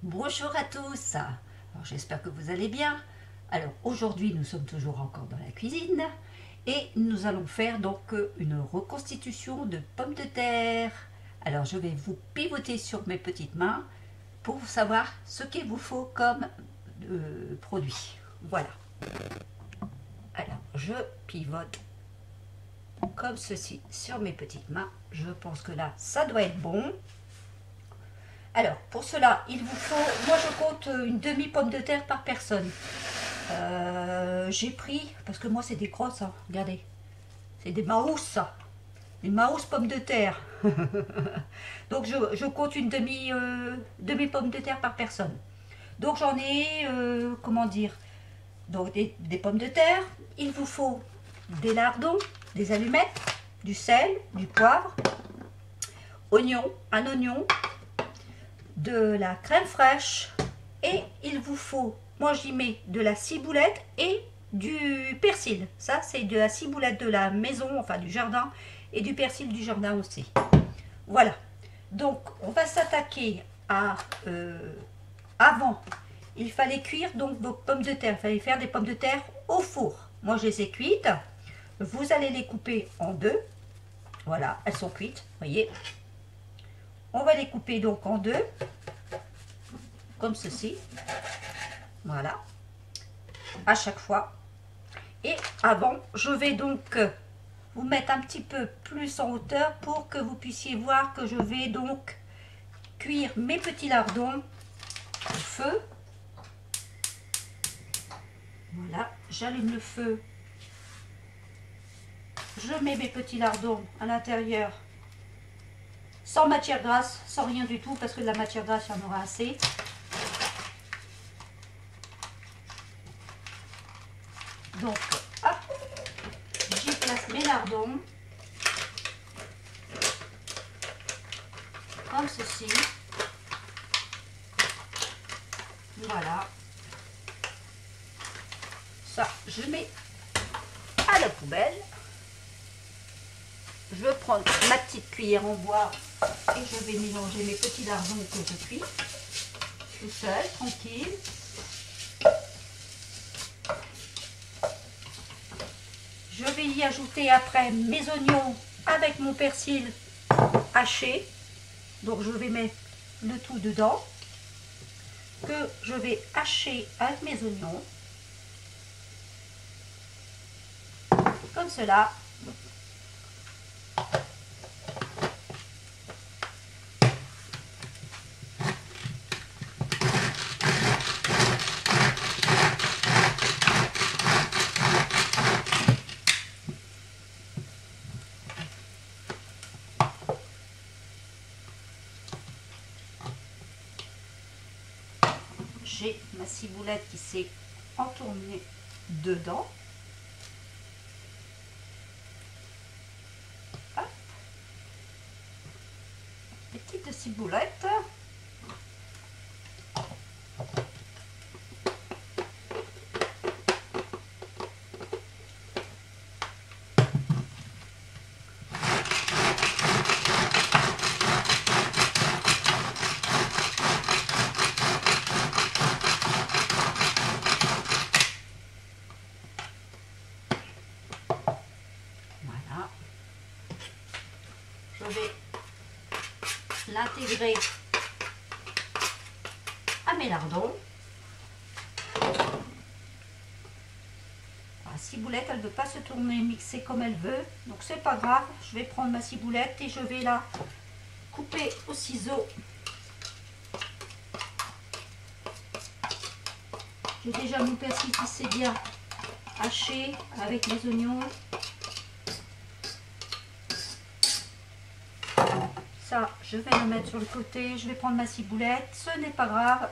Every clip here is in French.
Bonjour à tous, alors j'espère que vous allez bien. Alors aujourd'hui nous sommes toujours encore dans la cuisine et nous allons faire donc une reconstitution de pommes de terre. Alors je vais vous pivoter sur mes petites mains pour savoir ce qu'il vous faut comme produit. Voilà. Alors je pivote comme ceci sur mes petites mains. Je pense que là ça doit être bon. Alors, pour cela, il vous faut, moi je compte une demi-pomme de terre par personne. J'ai pris, parce que moi c'est des grosses, hein, regardez. C'est des maous, des maous pommes de terre. Donc je compte une demi-pomme de terre par personne. Donc j'en ai, comment dire, donc des pommes de terre. Il vous faut des lardons, des allumettes, du sel, du poivre, un oignon, de la crème fraîche et il vous faut, moi j'y mets de la ciboulette et du persil. Ça c'est de la ciboulette de la maison, enfin du jardin, et du persil du jardin aussi. Voilà, donc on va s'attaquer à avant il fallait cuire donc vos pommes de terre, il fallait faire des pommes de terre au four. Moi je les ai cuites, vous allez les couper en deux. Voilà, elles sont cuites, voyez. On va les couper donc en deux, comme ceci. Voilà, à chaque fois. Et avant, je vais donc vous mettre un petit peu plus en hauteur pour que vous puissiez voir que je vais donc cuire mes petits lardons au feu. Voilà, j'allume le feu. Je mets mes petits lardons à l'intérieur. Sans matière grasse, sans rien du tout, parce que de la matière grasse, il y en aura assez. Donc, hop, j'y place mes lardons, comme ceci. Voilà. Ça, je mets à la poubelle. Je vais prendre ma petite cuillère en bois et je vais mélanger mes petits lardons que je cuis tout seul, tranquille. Je vais y ajouter après mes oignons avec mon persil haché. Donc je vais mettre le tout dedans, que je vais hacher avec mes oignons, comme cela. J'ai ma ciboulette qui s'est entournée dedans. Hop. Petite ciboulette. Je vais l'intégrer à mes lardons. La ciboulette, elle ne veut pas se tourner, mixer comme elle veut, donc c'est pas grave. Je vais prendre ma ciboulette et je vais la couper au ciseau. J'ai déjà mon persil qui s'est bien haché avec les oignons. Ça, je vais le mettre sur le côté. Je vais prendre ma ciboulette, ce n'est pas grave.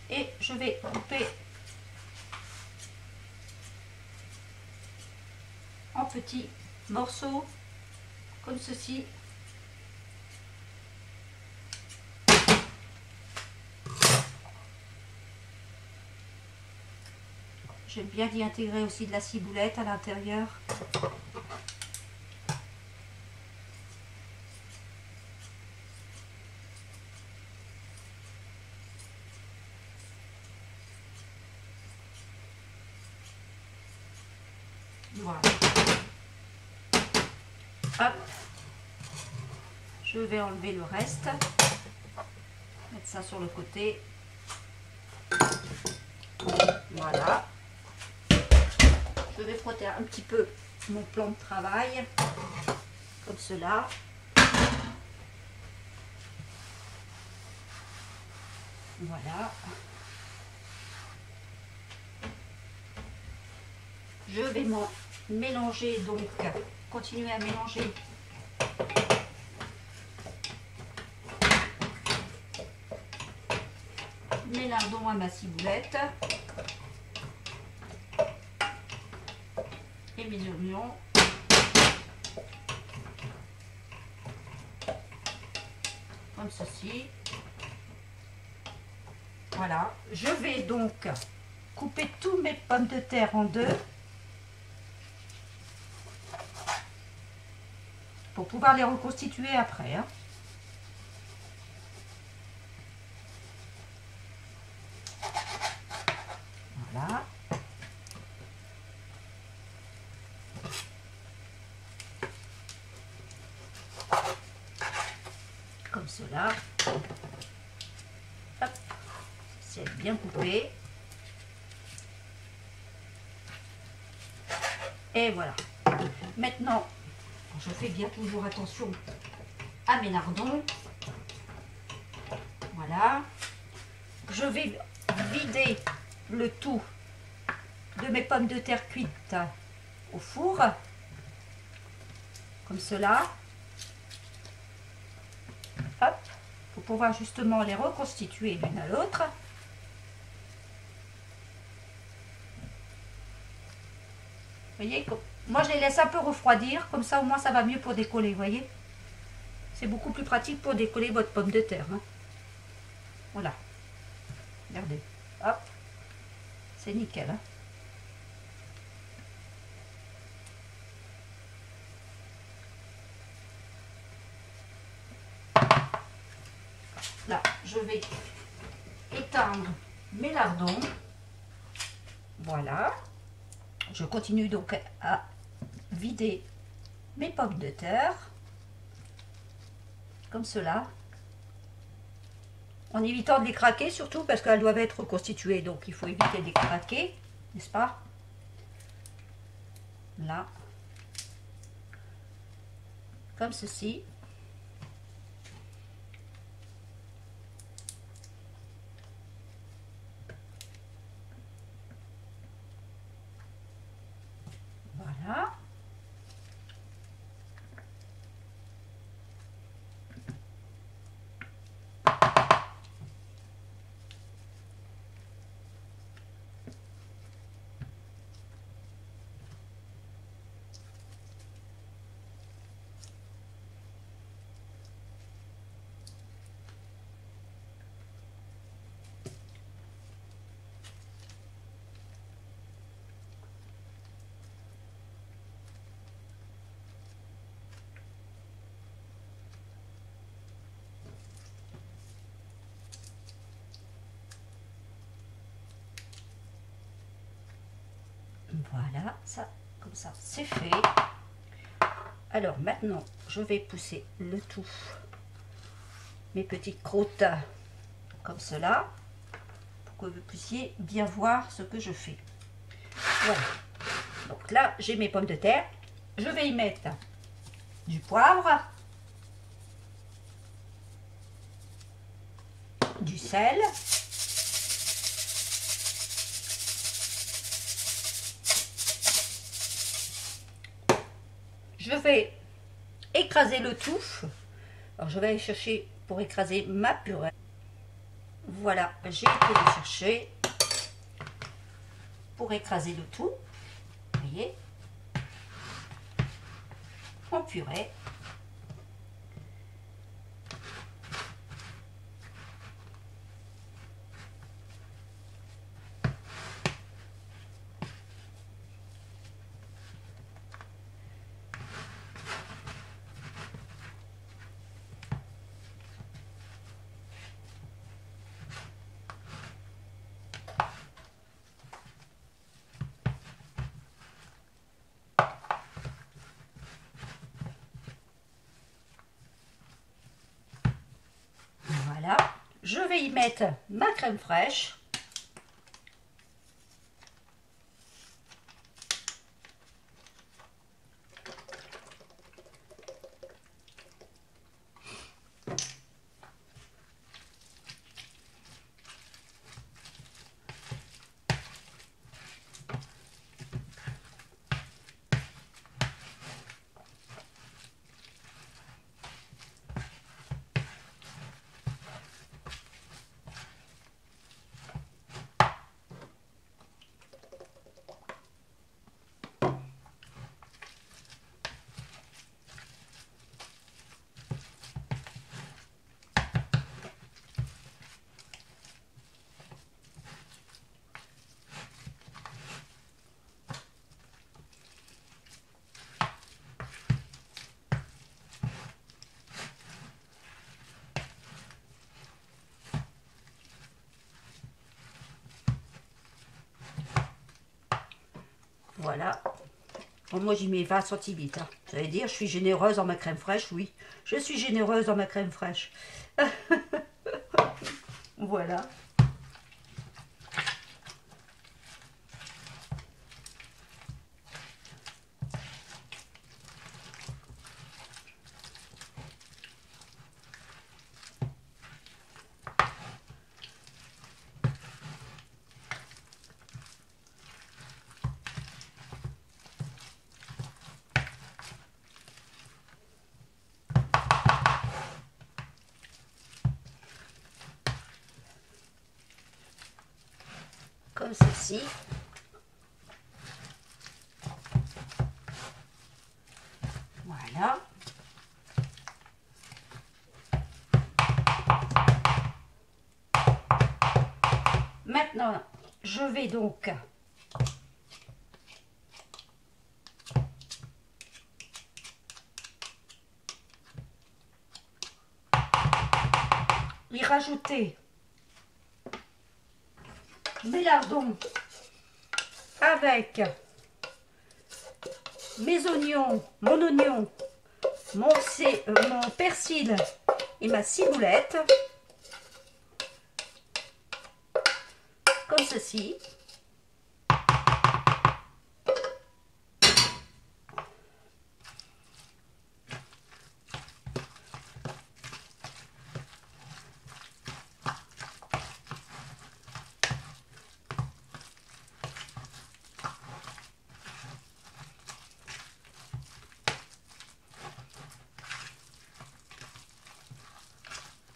Et je vais couper en petits morceaux, comme ceci. J'aime bien d'y intégrer aussi de la ciboulette à l'intérieur. Voilà. Hop. Je vais enlever le reste. Mettre ça sur le côté. Voilà. Je vais frotter un petit peu mon plan de travail. Comme cela. Voilà. Je vais mélanger, donc continuer à mélanger mes lardons à ma ciboulette et mes oignons. Comme ceci. Voilà. Je vais donc couper tous mes pommes de terre en deux. Pour pouvoir les reconstituer après. Hein. Voilà. Comme cela. Hop. C'est bien coupé. Et voilà. Maintenant, je fais bien toujours attention à mes lardons. Voilà. Je vais vider le tout de mes pommes de terre cuites au four. Comme cela. Hop. Pour pouvoir justement les reconstituer l'une à l'autre. Vous voyez, moi je les laisse un peu refroidir, comme ça au moins ça va mieux pour décoller, vous voyez. C'est beaucoup plus pratique pour décoller votre pomme de terre. Hein. Voilà. Regardez. Hop. C'est nickel. Hein. Là, je vais éteindre mes lardons. Voilà. Je continue donc à vider mes pommes de terre. Comme cela. En évitant de les craquer surtout parce qu'elles doivent être reconstituées. Donc il faut éviter de les craquer. N'est-ce pas? Là. Comme ceci. Voilà. Voilà, ça, comme ça, c'est fait. Alors maintenant, je vais pousser le tout, mes petites croûtes, comme cela, pour que vous puissiez bien voir ce que je fais. Voilà. Donc là, j'ai mes pommes de terre. Je vais y mettre du poivre, du sel, je vais écraser le tout. Alors je vais aller chercher pour écraser ma purée. Voilà, j'ai été le chercher pour écraser le tout. Vous voyez, en purée. je vais y mettre ma crème fraîche. Voilà. Bon, moi, j'y mets 20 centilitres. Hein. Vous allez dire, je suis généreuse dans ma crème fraîche. Oui, je suis généreuse dans ma crème fraîche. Voilà. Comme ceci. Voilà. Maintenant, je vais donc y rajouter mes lardons avec mes oignons, mon oignon, mon persil et ma ciboulette, comme ceci.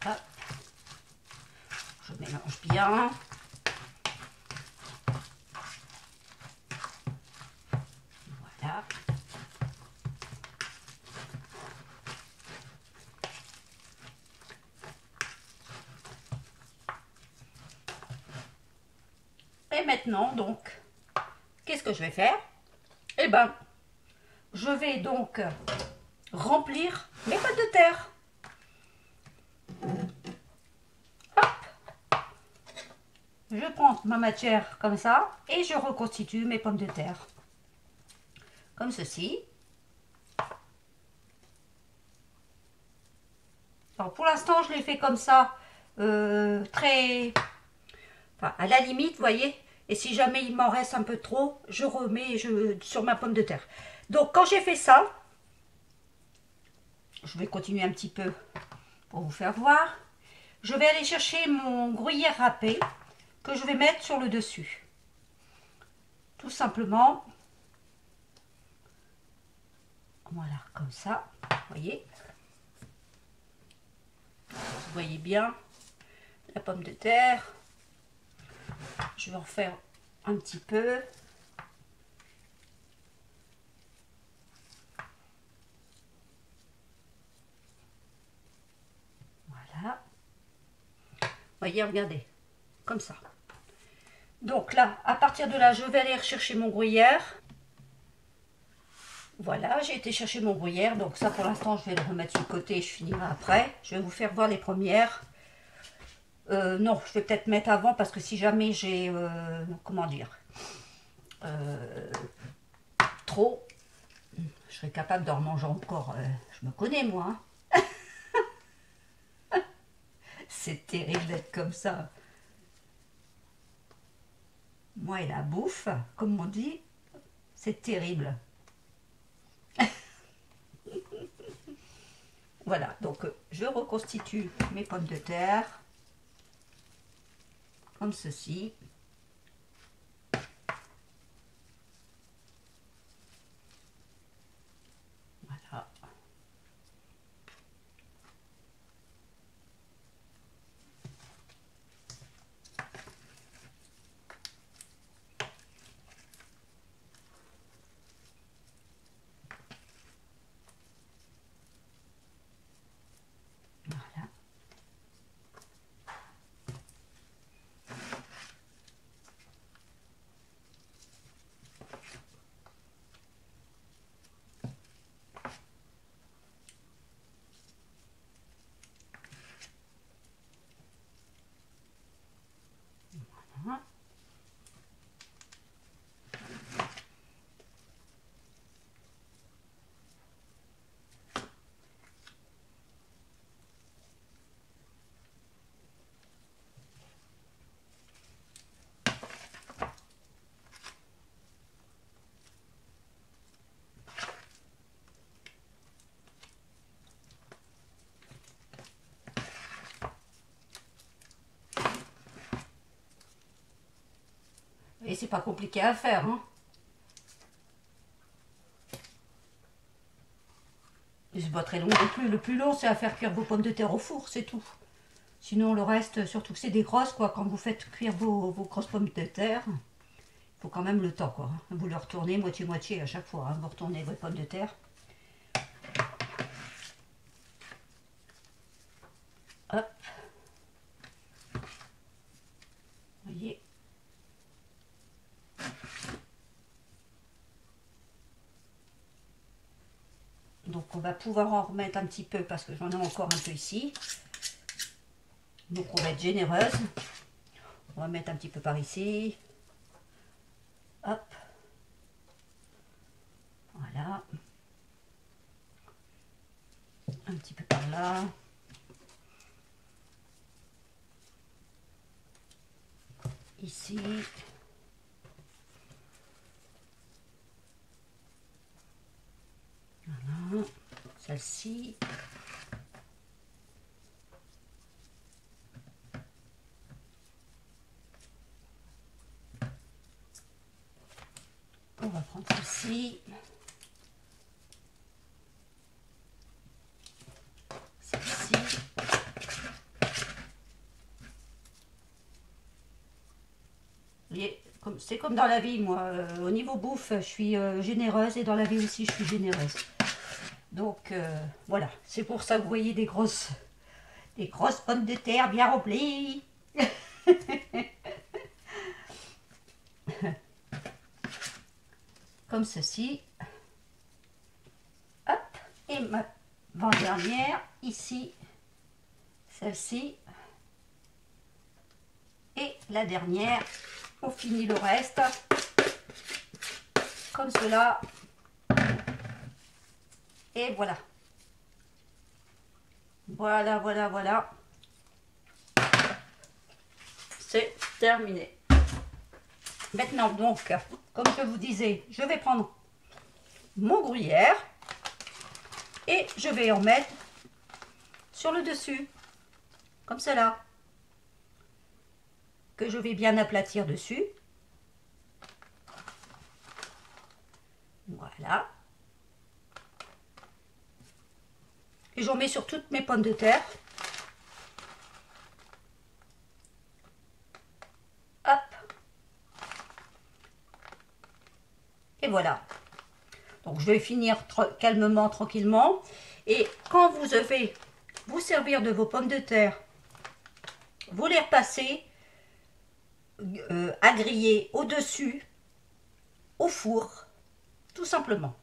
Hop. Je mélange bien. Voilà. Et maintenant, donc, qu'est-ce que je vais faire? Eh ben, je vais donc remplir mes pommes de terre. Hop. Je prends ma matière comme ça et je reconstitue mes pommes de terre. Comme ceci. Alors pour l'instant, je les fais comme ça, très... Enfin, à la limite, vous voyez. Et si jamais il m'en reste un peu trop, je remets sur ma pomme de terre. Donc quand j'ai fait ça, je vais continuer un petit peu pour vous faire voir. Je vais aller chercher mon gruyère râpé que je vais mettre sur le dessus. Tout simplement. Voilà, comme ça. Vous voyez. Vous voyez bien la pomme de terre. Je vais en faire un petit peu. Voilà. Vous voyez, regardez. Comme ça. Donc là, à partir de là, je vais aller rechercher mon gruyère. Voilà, j'ai été chercher mon gruyère. Donc ça, pour l'instant, je vais le remettre sur le côté. Je finirai après. Je vais vous faire voir les premières. Non, je vais peut-être mettre avant parce que si jamais j'ai, comment dire, trop, je serais capable d'en manger encore. Je me connais, moi. Hein. C'est terrible d'être comme ça. Moi et la bouffe, comme on dit, c'est terrible. Voilà, donc je reconstitue mes pommes de terre comme ceci. Voilà. Voilà. Voilà. Et c'est pas compliqué à faire, hein. C'est pas très long non plus. Le plus long, c'est à faire cuire vos pommes de terre au four, c'est tout. Sinon, le reste, surtout que c'est des grosses, quoi. Quand vous faites cuire vos grosses pommes de terre, il faut quand même le temps, quoi. Vous le retournez moitié-moitié à chaque fois, hein. Vous retournez votre pomme de terre. Hop. Vous voyez. Donc on va pouvoir en remettre un petit peu parce que j'en ai encore un peu ici. Donc on va être généreuse. On va mettre un petit peu par ici. Hop. Voilà. Un petit peu par là. Ici. Voilà. Celle-ci. On va prendre celle-ci. Celle-ci. C'est comme dans la vie, moi. Au niveau bouffe, je suis généreuse et dans la vie aussi, je suis généreuse. Donc, voilà. C'est pour ça que vous voyez des grosses pommes de terre bien remplies. Comme ceci. Hop. Et ma avant-dernière, ici. Celle-ci. Et la dernière. On finit le reste. Comme cela. Et voilà. Voilà, voilà, voilà. C'est terminé. Maintenant, donc, comme je vous disais, je vais prendre mon gruyère et je vais en mettre sur le dessus, comme cela, que je vais bien aplatir dessus. Voilà. Et j'en mets sur toutes mes pommes de terre. Hop. Et voilà. Donc je vais finir calmement, tranquillement. Et quand vous devez vous servir de vos pommes de terre, vous les repassez à griller au-dessus, au four, tout simplement.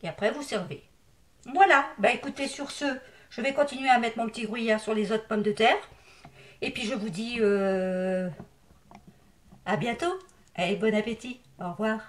Et après vous servez. Voilà, bah écoutez, sur ce, je vais continuer à mettre mon petit gruyère sur les autres pommes de terre. Et puis je vous dis à bientôt. Allez, bon appétit. Au revoir.